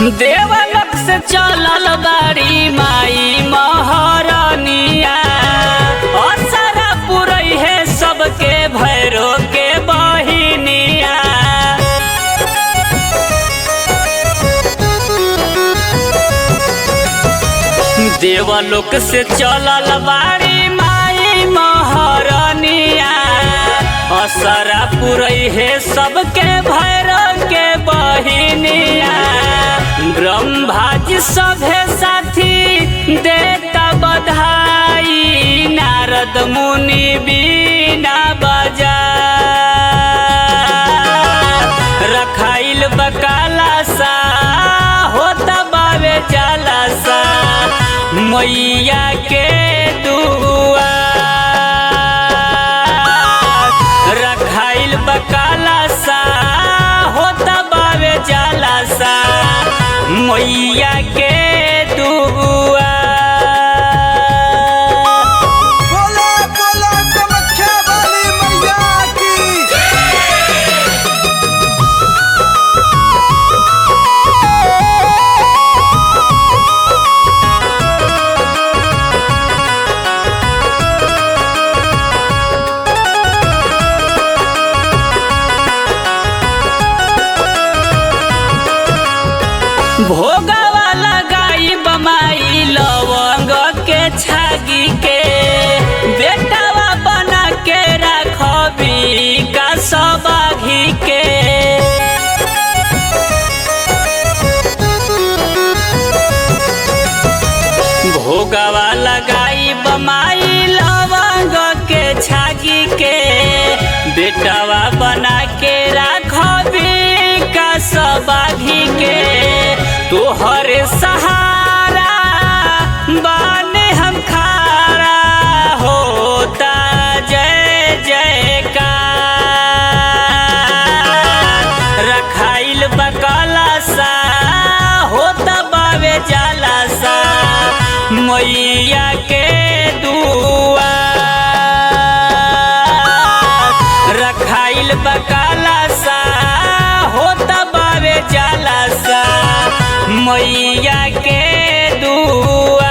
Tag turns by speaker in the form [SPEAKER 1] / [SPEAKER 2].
[SPEAKER 1] देवलोक से चलल बाड़ी माई महारानिया, असरा पुरई है सबके भैरो के बहिनिया। देवलोक से चलल बाड़ी माई महारानिया, असरा पुरई है सबके भैरो के बहिनिया। ब्रह्मा जी सभे साथी देता बधाई, नारद मुनि बीना बजा। रखाइल बकाला सा होता बावे जलसा, मैया के दुआ। रखाइल बकाला सा होता बावे जलसा, मैया के दुआ।
[SPEAKER 2] बोला बोला कामाख्या वाली मैया की।
[SPEAKER 1] भोगवा लगाई बमाई लवंग के छागी के, बेटावा बना के रखबी का सबाघी के। भोगवा लगाई बमाई लवंग के छागी के, बेटावा बना के रखबी का सबाघी के। तोहर सहारा बाने हम खारा, होता जय जयकार। रखाइल बकाला सा होता बावे जलसा, मैया के दुआ। रखाइल बकाला सा होता बावे जलसा, मैया के दुआ।